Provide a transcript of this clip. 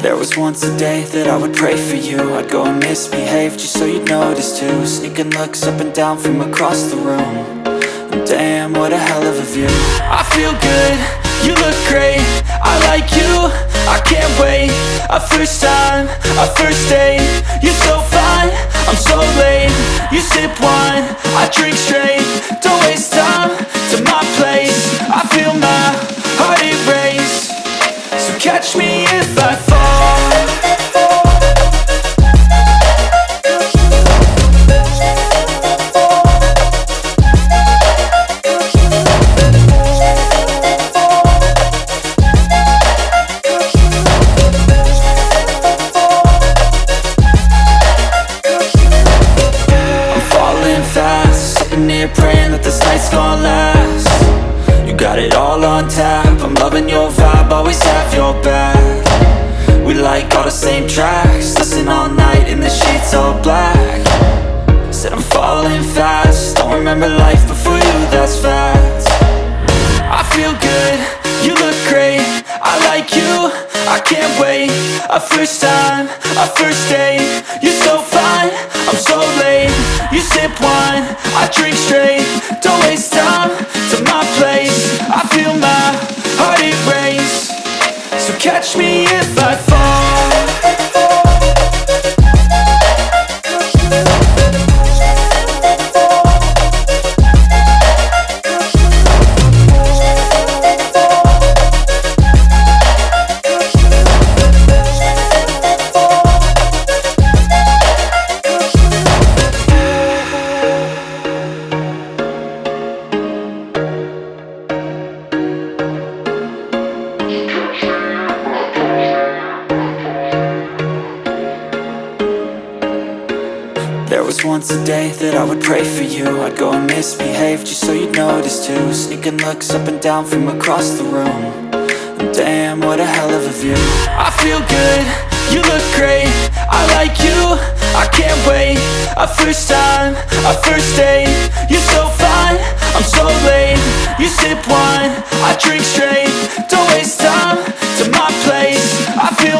There was once a day that I would pray for you. I'd go and misbehave just so you'd notice too. Sneaking looks up and down from across the room. And damn, what a hell of a view. I feel good, you look great, I like you, I can't wait. A first time, a first date. You're so fine, I'm so late. You sip wine, I drink straight. Don't waste time to my place. I feel my heart erase. So catch me if I fall. Praying that this night's gonna last. You got it all on tap, I'm loving your vibe, always have your back. We like all the same tracks, listen all night in the sheets all black. Said I'm falling fast, don't remember life before you, that's fact. I feel good, you look great, I like you, I can't wait. A first time, a first date. You're so fine, I'm so late. You sip wine, I drink straight. Don't waste time to my place. I feel my heart erase. So catch me if I fall. There was once a day that I would pray for you. I'd go and misbehave just so you'd notice too. Sneaking looks up and down from across the room. And damn, what a hell of a view. I feel good, you look great, I like you, I can't wait. A first time, a first date. You're so fine, I'm so late. You sip wine, I drink straight. Don't waste time to my place. I feel